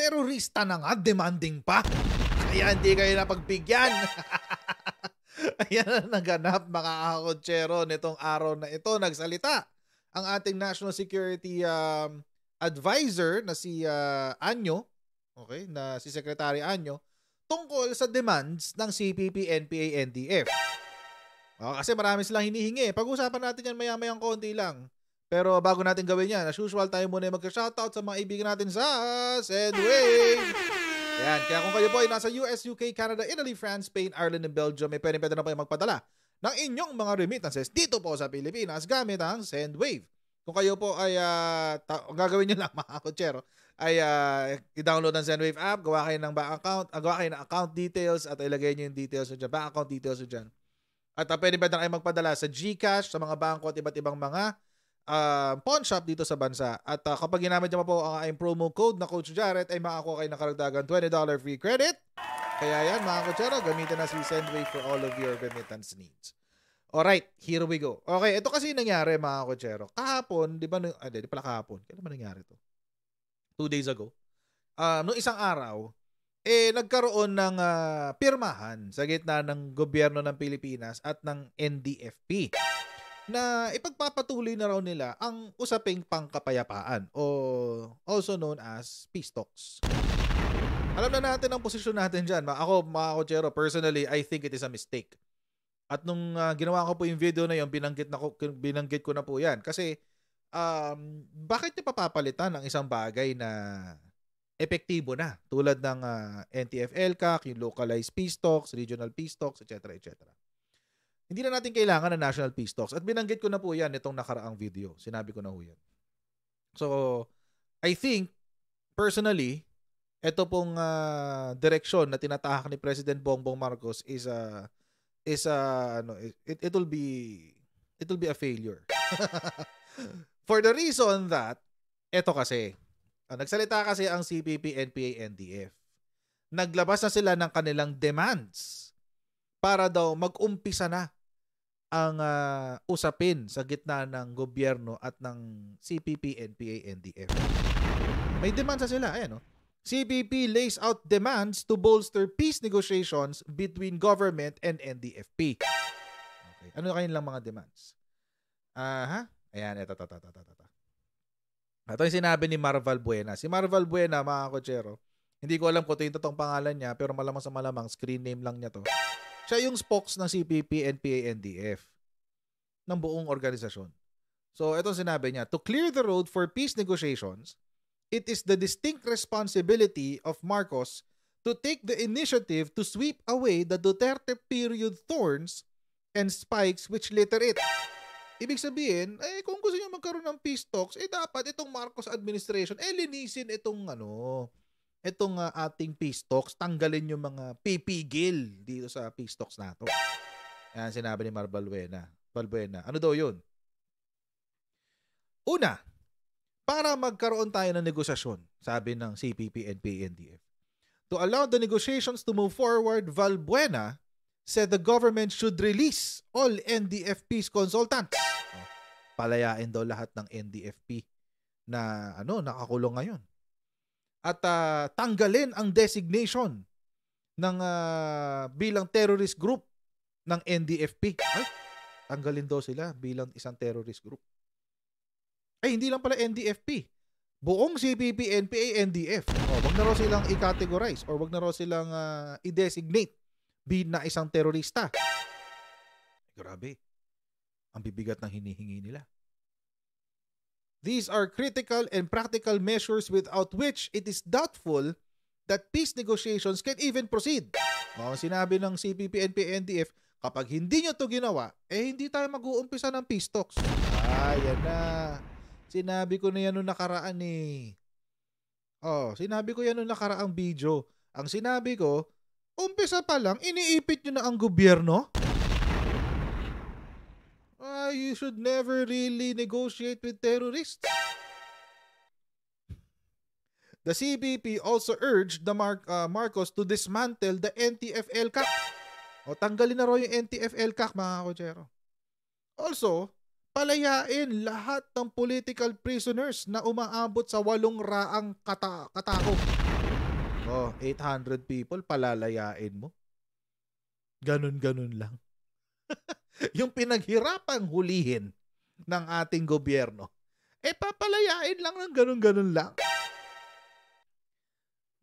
terorista na nga, demanding pa. Kaya hindi kayo napagbigyan. Ayan ang naganap mga kakotsero nitong araw na ito. Nagsalita ang ating National Security Advisor na si Anyo, okay, na si Secretary Anyo, tungkol sa demands ng CPP, NPA, NDF. Kasi marami silang hinihingi. Pag-usapan natin yan maya-mayang konti lang. Pero bago natin gawin yan, as usual, tayo muna yung mag-shoutout sa mga ibigan natin sa Sendwave. Yan. Kaya kung kayo po ay nasa US, UK, Canada, Italy, France, Spain, Ireland, and Belgium, may pwede na po yung magpadala ng inyong mga remittances dito po sa Pilipinas gamit ang Sendwave. Kung kayo po ay gagawin nyo lang mga kotsero, ay i-download ang Sendwave app, gawa kayo ng bank account, gawa kayo ng account details at ilagay nyo yung details nyo dyan, bank account details nyo dyan. At pwede na kayo magpadala sa GCash, sa mga bangko at iba't ibang mga pawn shop dito sa bansa. At kapag ginamit nyo po ang promo code na Coach Jarrett, ay makakuha kayo ng karagdagan $20 free credit. Kaya yan mga kotsero, gamitin na si Sendwave for all of your remittance needs. Alright, here we go. Okay, ito kasi nangyari mga kotsero. Kahapon, di ba? Di pala kahapon. Kailan ba nangyari to? 2 days ago. Noong isang araw, nagkaroon ng pirmahan sa gitna ng gobyerno ng Pilipinas at ng NDFP na ipagpapatuloy na raw nila ang usaping pangkapayapaan o also known as peace talks. Alam na natin ang posisyon natin dyan. Ako, mga kotsero, personally, I think it is a mistake. At nung ginawa ko po yung video na yun, binanggit ko na po yan. Kasi, bakit niyo papapalitan ang isang bagay na epektibo na? Tulad ng NTF-ELCAC, yung localized peace talks, regional peace talks, etc. etc. Hindi na natin kailangan ng national peace talks. At binanggit ko na po yan itong nakaraang video. Sinabi ko na po yan. So, I think, personally, ito pong direksyon na tinatahak ni President Bongbong Marcos it will be a failure. For the reason that ito kasi nagsalita kasi ang CPP, NPA, NDF. Naglabas na sila ng kanilang demands para daw mag-umpisa na ang usapin sa gitna ng gobyerno at ng CPP, NPA, NDF. May demands na sila, ayan o. CPP lays out demands to bolster peace negotiations between government and NDFP. Okay. Ano kanilang mga demands? Ayan, ito. Ito yung sinabi ni Marval Buena. Si Marval Buena, mga kotsero, hindi ko alam kung ito yung totoong pangalan niya, pero malamang sa malamang, screen name lang niya to. Siya yung spokes ng CPP, NPA, NDF ng buong organisasyon. So, ito sinabi niya, to clear the road for peace negotiations, it is the distinct responsibility of Marcos to take the initiative to sweep away the Duterte period thorns and spikes which litter it. Ibig sabihin, kung gusto niyo magkaroon ng peace talks, dapat itong Marcos administration, linisin itong ating peace talks, tanggalin yung mga pipigil dito sa peace talks nato. Yan sinabi ni Balbuena. Ano daw yun? Una, para magkaroon tayo ng negosasyon, sabi ng CPP, NPA, NDF. To allow the negotiations to move forward, Balbuena said the government should release all NDFP's consultants. Palayain daw lahat ng NDFP na nakakulong ngayon. At tanggalin ang designation ng bilang terrorist group ng NDFP. Tanggalin daw sila bilang isang terrorist group. Hindi lang pala NDFP. Buong CPP, NPA, NDF. Wag na raw silang i-categorize or wag na raw silang i-designate na isang terorista. Grabe. Ang bibigat ng hinihingi nila. These are critical and practical measures without which it is doubtful that peace negotiations can even proceed. Sinabi ng CPP, NPA, NDF, kapag hindi nyo to ginawa, hindi tayo mag-uumpisa ng peace talks. Yan na. Sinabi ko na yan nung nakaraan sinabi ko yan nung nakaraang video. Ang sinabi ko, umpisa pa lang, iniipit nyo na ang gobyerno? You should never really negotiate with terrorists. The CPP also urged the Marcos to dismantle the NTF-ELCAC. Tanggalin na raw yung NTF-ELCAC, mga kotsero. Also, palayain lahat ng political prisoners na umaabot sa 800 katao. 800 people, palalayain mo. Ganun-ganun lang. Yung pinaghirapang hulihin ng ating gobyerno, papalayain lang ng ganun-ganun lang.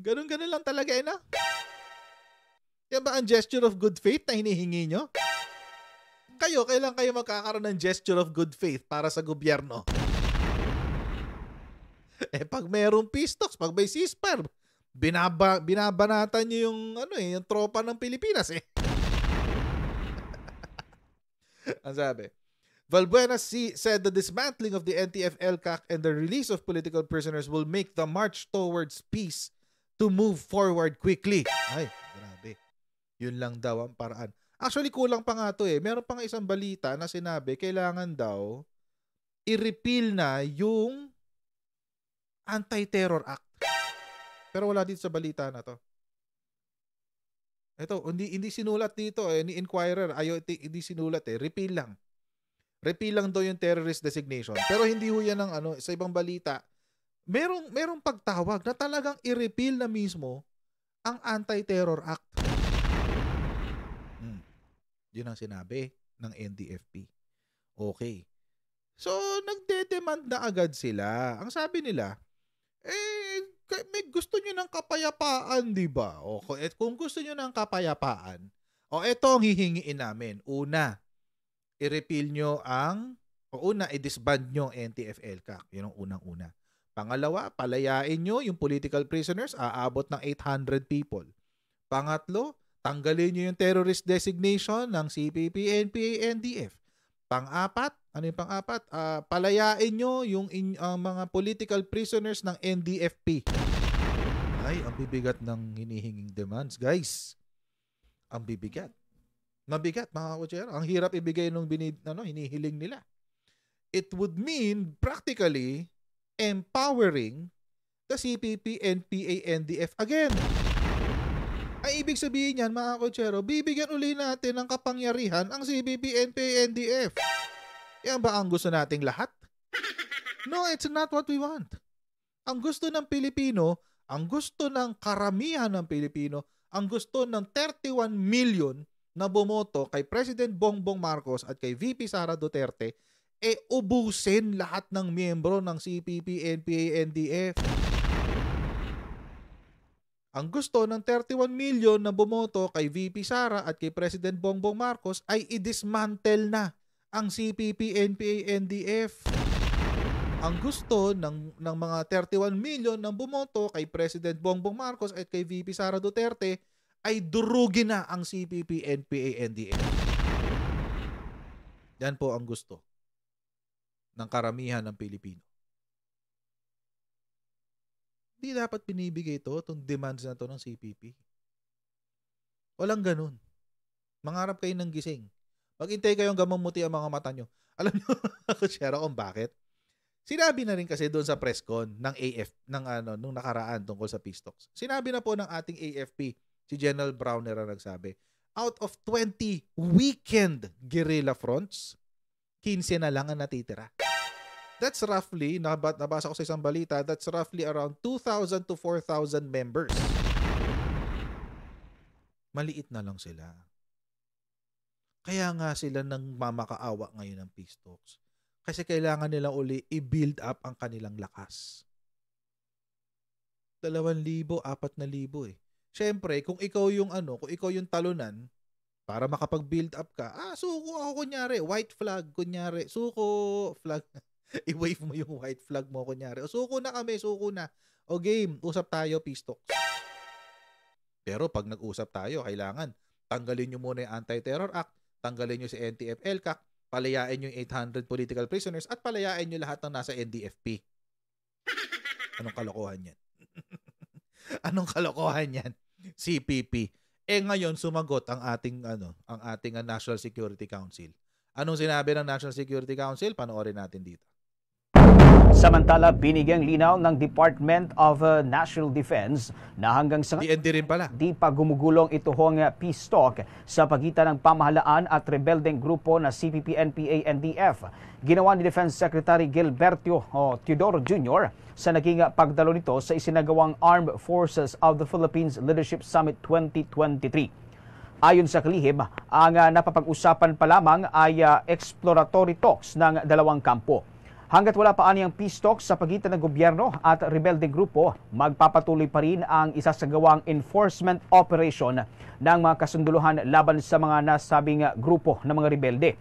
Ganun-ganun lang talaga, na? Yan ba ang gesture of good faith na hinihingi nyo? Kailan kayo magkakaroon ng gesture of good faith para sa gobyerno? Pag mayroong peace talks, pag may ceasefire, binabanatan nyo yung tropa ng Pilipinas, Ang sabi, Valbuena said the dismantling of the NTF-ELCAC and the release of political prisoners will make the march towards peace to move forward quickly. Ay, grabe. Yun lang daw ang paraan. Actually, kulang pa nga to Meron pang isang balita na sinabi, kailangan daw i-repeal na yung Anti-Terror Act. Pero wala dito sa balita na to. Ito, hindi sinulat dito ni Inquirer, hindi sinulat repeal lang. Repeal lang daw yung terrorist designation. Pero hindi ho yan ng sa ibang balita. Merong pagtawag na talagang i-repeal na mismo ang Anti-Terror Act. Yun ang sinabi ng NDFP. Okay. So, nagde-demand na agad sila. Ang sabi nila, may gusto nyo ng kapayapaan, di ba? O, kung gusto nyo ng kapayapaan, ito ang hihingiin namin. Una, i-repeal nyo i-disband nyo ang NTF-ELCAC. Yun ang unang-una. Pangalawa, palayain nyo yung political prisoners, aabot ng 800 people. Pangatlo, tanggalin nyo yung terrorist designation ng CPP, NPA, NDF. Pang-apat, palayain nyo yung mga political prisoners ng NDFP. Ay, ang bibigat ng hinihinging demands, guys. Ang bibigat. Mabigat, mga kutsero. Ang hirap ibigay nung hinihiling nila. It would mean, practically, empowering the CPP, NPA, NDF again. Ay, ibig sabihin yan, mga kutsero, bibigyan uli natin ng kapangyarihan ang CPP, NPA, NDF. Yan ba ang gusto nating lahat? No, it's not what we want. Ang gusto ng Pilipino, ang gusto ng karamihan ng Pilipino, ang gusto ng 31 million na bumoto kay President Bongbong Marcos at kay VP Sara Duterte, ubusin lahat ng miyembro ng CPP, NPA, NDF. Ang gusto ng 31 million na bumoto kay VP Sara at kay President Bongbong Marcos ay i-dismantle na ang CPP, NPA, NDF. Ang gusto ng mga 31 million na bumoto kay President Bongbong Marcos at kay VP Sara Duterte ay durugin na ang CPP, NPA, NDF. Yan po ang gusto ng karamihan ng Pilipino. Hindi dapat binibigay itong demands na ito ng CPP. Walang ganun. Mangarap kayo ng gising. Maghintay kayong gamamuti ang mga mata nyo. Alam nyo, ako share kung bakit. Sinabi na rin kasi doon sa press con ng nung nakaraan tungkol sa peace talks. Sinabi na po ng ating AFP, si General Browner ang nagsabi, out of 20 weekend guerrilla fronts, 15 na lang ang natitira. That's roughly, nabasa ko sa isang balita, that's roughly around 2,000 to 4,000 members. Maliit na lang sila. Kaya nga sila nang mamakaawa ngayon ng peace talks. Kasi kailangan nilang uli i-build up ang kanilang lakas. 2,000, 4,000 Siyempre, kung ikaw yung talunan, para makapag-build up ka, suko ako kunyari, white flag kunyari, suko, flag, i-wave mo yung white flag mo kunyari, suko na kami, suko na, game, usap tayo, peace talks. Pero pag nag-usap tayo, kailangan, tanggalin nyo muna yung Anti-Terror Act, tanggalin nyo si NTF-ELCAC, palayain yung 800 political prisoners at palayain nyo lahat ng nasa NDFP. Anong kalokohan yan? Anong kalokohan yan? CPP. Ngayon sumagot ang ating National Security Council. Anong sinabi ng National Security Council? Panoorin natin dito. Samantala, binigyang linaw ng Department of National Defense na hanggang sa DND rin pala. di pa gumugulong itoong peace talk sa pagitan ng pamahalaan at rebeldeng grupo na CPP, NPA, NDF. Ginawa ni Defense Secretary Gilberto Teodoro Jr. sa naging pagdalo nito sa isinagawang Armed Forces of the Philippines Leadership Summit 2023. Ayon sa kalihim, ang napapag-usapan pa lamang ay exploratory talks ng dalawang kampo. Hanggat wala pa aniyang peace talks sa pagitan ng gobyerno at rebeldeng grupo, magpapatuloy pa rin ang isasagawang enforcement operation ng mga kasunduluhan laban sa mga nasabing grupo ng mga rebelde.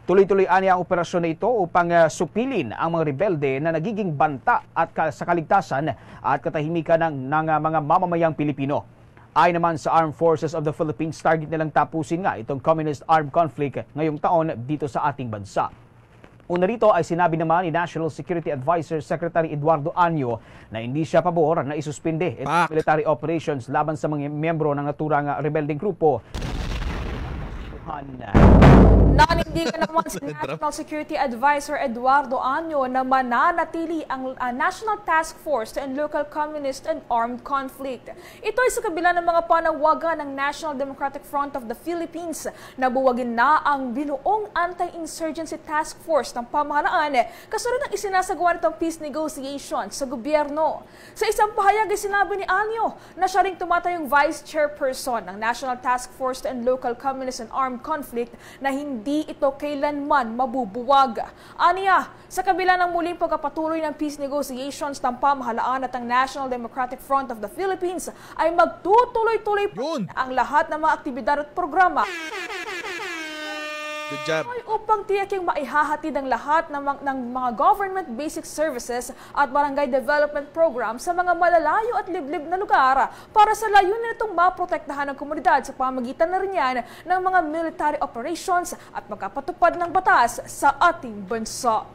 Tuloy-tuloy aniya ang operasyon na ito upang supilin ang mga rebelde na nagiging banta at sa kaligtasan at katahimikan ng mga mamamayang Pilipino. Ayon naman sa Armed Forces of the Philippines, target nilang tapusin nga itong communist armed conflict ngayong taon dito sa ating bansa. Una rito ay sinabi naman ni National Security Advisor Secretary Eduardo Año na hindi siya pabor na isuspinde itong military operations laban sa mga miyembro ng naturang rebeldeng grupo. Nanindigan naman si National Security Advisor Eduardo Año na mananatili ang National Task Force to End Local Communist and Armed Conflict. Ito ay sa kabila ng mga panawagan ng National Democratic Front of the Philippines na buwagin na ang binuong anti-insurgency task force ng pamahalaan kasunod ng isinasagawa nitong peace negotiations sa gobyerno. Sa isang pahayag ay sinabi ni Año na siya ring tumatayong Vice Chairperson ng National Task Force to End Local Communist and Armed Conflict na hindi ito kailanman mabubuwag. Aniya, sa kabila ng muling pagkapatuloy ng peace negotiations ng pamahalaan at ang National Democratic Front of the Philippines ay magtutuloy-tuloy ang lahat ng mga aktibidad at programa. Good job. Upang tiyaking maihahatid ang lahat ng mga government basic services at barangay development program sa mga malalayo at liblib na lugar para sa layunin nitong maprotektahan ng komunidad sa pamagitan na rin yan ng mga military operations at magkapatupad ng batas sa ating bansa.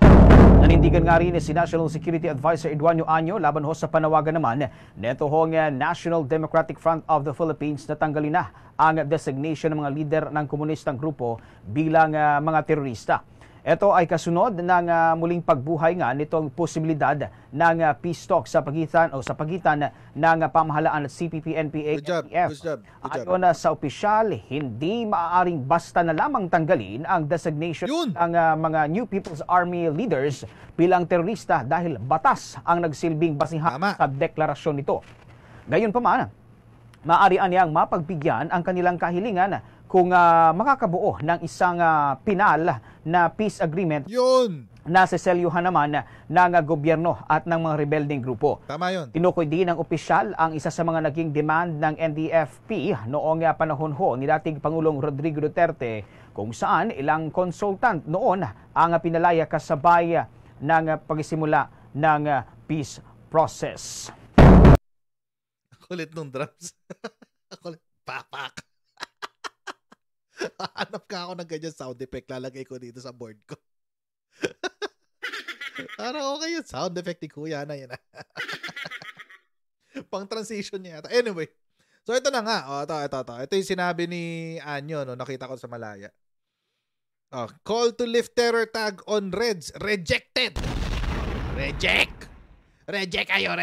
Nanindigan nga rin si National Security Advisor Eduardo Año laban ho sa panawagan naman neto hong National Democratic Front of the Philippines na tanggalin na ang designation ng mga lider ng komunistang grupo bilang mga terorista. Ito ay kasunod ng muling pagbuhay nga nitong posibilidad ng peace talk sa pagitan ng pamahalaan at CPP, NPA, NDF. Ayon sa opisyal, hindi maaaring basta na lamang tanggalin ang designation ng mga New People's Army leaders bilang terorista dahil batas ang nagsilbing basihan sa deklarasyon nito. Gayunpaman, maaari niyang mapagbigyan ang kanilang kahilingan kung makakabuo ng isang pinal na peace agreement na seselyuhan naman ng gobyerno at ng mga rebeldeng grupo. Tama yun. Tinukoy din ng opisyal ang isa sa mga naging demand ng NDFP noong panahon ho ni dating Pangulong Rodrigo Duterte kung saan ilang consultant noon ang pinalaya kasabay ng pagsisimula ng peace process. Kulit nung drums. Kulit. Pak. Hanap ka ako ng ganyan sound effect. Lalagay ko dito sa board ko. Parang okay yung sound effect ni Kuya na yan. Pang transition niya yata. Anyway. So ito na nga. Ito. Ito yung sinabi ni Anyo. No? Nakita ko sa Malaya. Call to lift terror tag on Reds. Rejected. Reject kayo.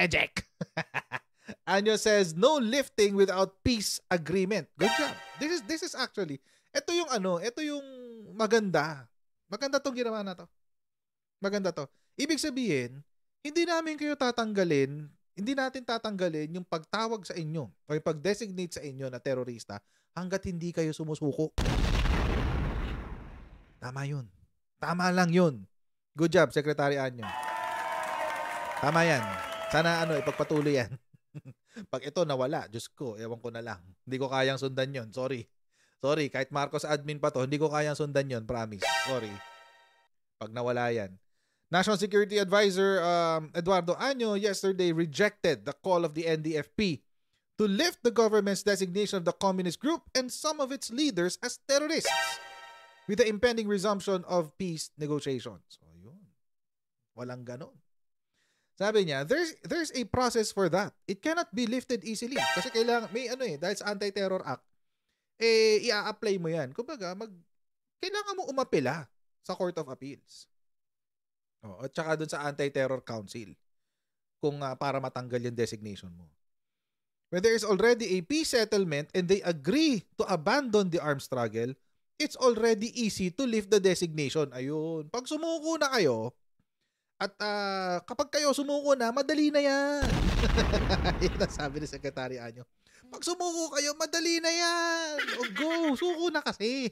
Anyo says, no lifting without peace agreement. Good job. This is actually, ito yung maganda. Maganda tong ginawa na to. Maganda to. Ibig sabihin, hindi natin tatanggalin yung pagtawag sa inyo o yung pag-designate sa inyo na terorista hanggat hindi kayo sumusuko. Tama yun. Tama lang yun. Good job, Secretary Anyo. Tama yan. Sana ipagpatuloy yan. Pag ito nawala, Diyos ko, ewan ko na lang. Hindi ko kayang sundan yon. Sorry, kahit Marcos admin pa to, hindi ko kayang sundan yon, promise. Sorry. Pag nawala yan. National Security Advisor Eduardo Año yesterday rejected the call of the NDFP to lift the government's designation of the communist group and some of its leaders as terrorists with the impending resumption of peace negotiations. So, yun. Walang ganon. Sabi niya, there's a process for that. It cannot be lifted easily. Kasi kailangan, dahil sa Anti-Terror Act, i-a-apply mo yan. Kumbaga, kailangan mo umapela sa Court of Appeals. At saka dun sa Anti-Terror Council kung para matanggal yung designation mo. When there is already a peace settlement and they agree to abandon the armed struggle, it's already easy to lift the designation. Ayun. Pag sumuko na kayo, at kapag kayo sumuko na, madali na yan. Yan ang sabi ni Secretary Anyo. Pag sumuko kayo, madali na yan. O go, suko na kasi.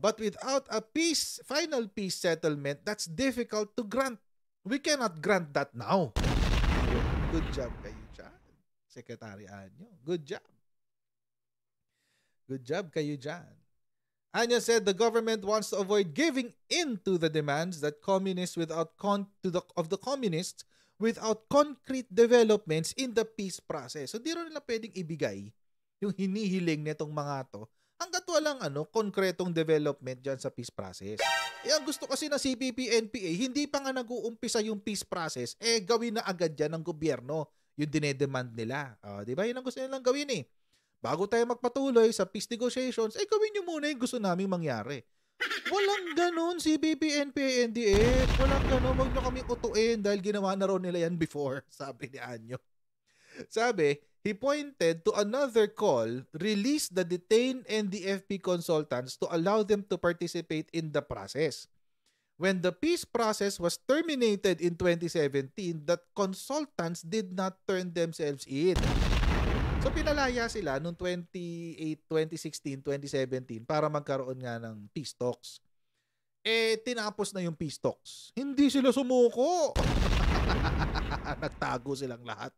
But without a final peace settlement, that's difficult to grant. We cannot grant that now. Good job kayo dyan, Secretary Anyo. Good job. Good job kayo dyan. Anyo said the government wants to avoid giving in to the demands that communists of the communists without concrete developments in the peace process. So di rin nila pwedeng ibigay yung hinihiling nitong mga to hanggat walang konkretong development dyan sa peace process. Ang gusto kasi na CPP-NPA, hindi pa nga nag-uumpisa yung peace process, gawin na agad yan ng gobyerno yung dinedemand nila. Di ba? Yun ang gusto nilang gawin eh. Bago tayo magpatuloy sa peace negotiations, gawin nyo muna yung gusto naming mangyari. Walang ganun, CPP-NPA, NDF. Walang ganun, huwag nyo kami utuin dahil ginawa na rin nila yan before, sabi ni Anyo. Sabi, he pointed to another call, release the detained NDFP consultants to allow them to participate in the process. When the peace process was terminated in 2017, that consultants did not turn themselves in. So pinalaya sila noong 2016, 2017 para magkaroon nga ng peace talks. Tinapos na yung peace talks. Hindi sila sumuko. Nagtago silang lahat.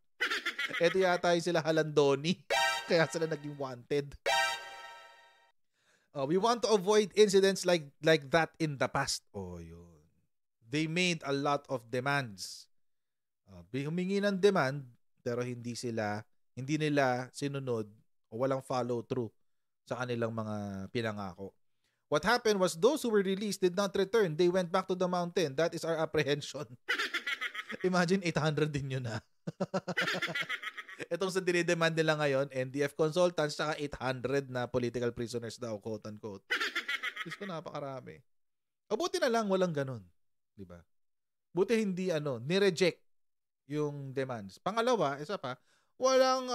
Ito yata yung sila halandoni. Kaya sila naging wanted. We want to avoid incidents like that in the past. Yun. They made a lot of demands. Humingi ng demand pero hindi nila sinunod o walang follow through sa kanilang mga pinangako. What happened was those who were released did not return. They went back to the mountain. That is our apprehension. Imagine 800 din yun ha. Itong sa dinidemand nila ngayon, NDF consultants saka 800 na political prisoners daw, quote-unquote. Diyos ko, napakarami. Buti na lang walang ganun. Diba? Buti hindi nireject yung demands. Pangalawa, isa pa, walang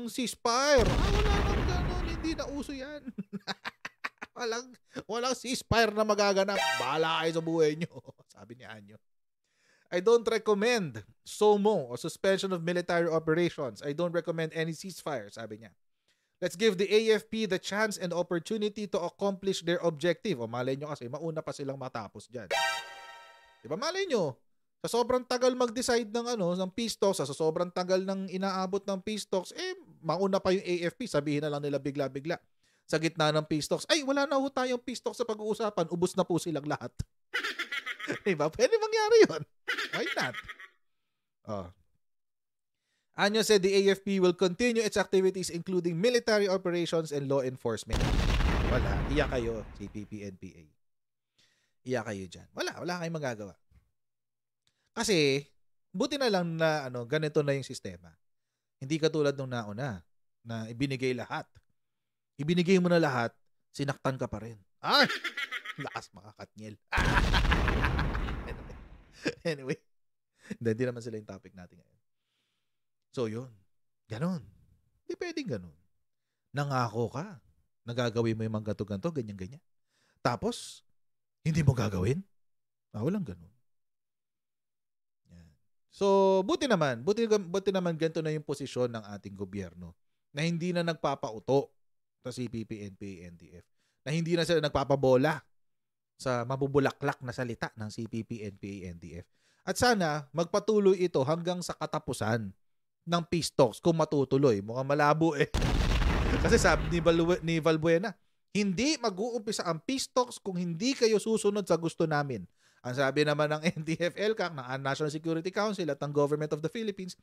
ceasefire. Wala nang ganun. Hindi na uso yan. walang ceasefire na magaganap. Bahala kayo sa buhay nyo. Sabi ni Anyo. I don't recommend SOMO o suspension of military operations. I don't recommend any ceasefire, sabi niya. Let's give the AFP the chance and opportunity to accomplish their objective. Malay nyo kasi, mauna pa silang matapos dyan. Diba, malay nyo? Sa sobrang tagal mag-decide ng peace talks, sa sobrang tagal ng inaabot ng peace talks, mauna pa yung AFP, sabihin na lang nila bigla-bigla. Sa gitna ng peace talks, wala na ho tayong peace talks sa pag-uusapan, ubos na po silang lahat. Diba? Pwede mangyari yun. Why not? Anyo said the AFP will continue its activities including military operations and law enforcement. Wala. Iya kayo, CPP-NPA. Iya kayo dyan. Wala kayong magagawa. Kasi, buti na lang na ganito na yung sistema. Hindi katulad nung nauna na ibinigay lahat. Ibinigay mo na lahat, sinaktan ka pa rin. Lakas makakatngel. Anyway, hindi naman sila yung topic natin ngayon. So yun, ganon. Hindi pwedeng ganon. Nangako ka, nagagawin mo yung mga ganto-ganto, ganyan-ganyan. Tapos, hindi mo gagawin? Walang ganon. Yan. So, buti naman ganito na yung posisyon ng ating gobyerno na hindi na nagpapauto sa CPP, NPA, NDF. Na hindi na sila nagpapabola sa mabubulaklak na salita ng CPP, NPA, NDF. At sana magpatuloy ito hanggang sa katapusan ng peace talks kung matutuloy. Mukhang malabo Kasi sabi ni Valbuena, hindi mag-uumpisa ang peace talks kung hindi kayo susunod sa gusto namin. Ang sabi naman ng NDF-LCAC, ng National Security Council at ng Government of the Philippines,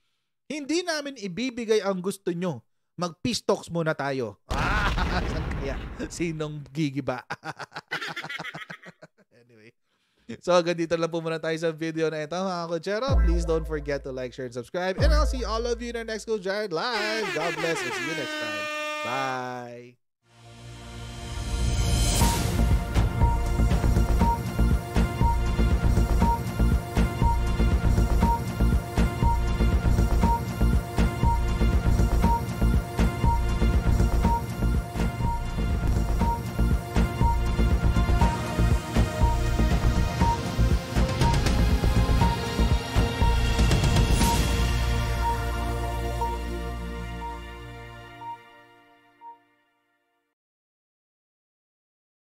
hindi namin ibibigay ang gusto nyo. Mag-peace talks muna tayo. Saan kaya? Sinong gigiba? Anyway. So, ganito lang po muna tayo sa video na ito, mga Kutsero. Please don't forget to like, share, and subscribe. And I'll see all of you in our next Go Giant Live. God bless. See you next time. Bye.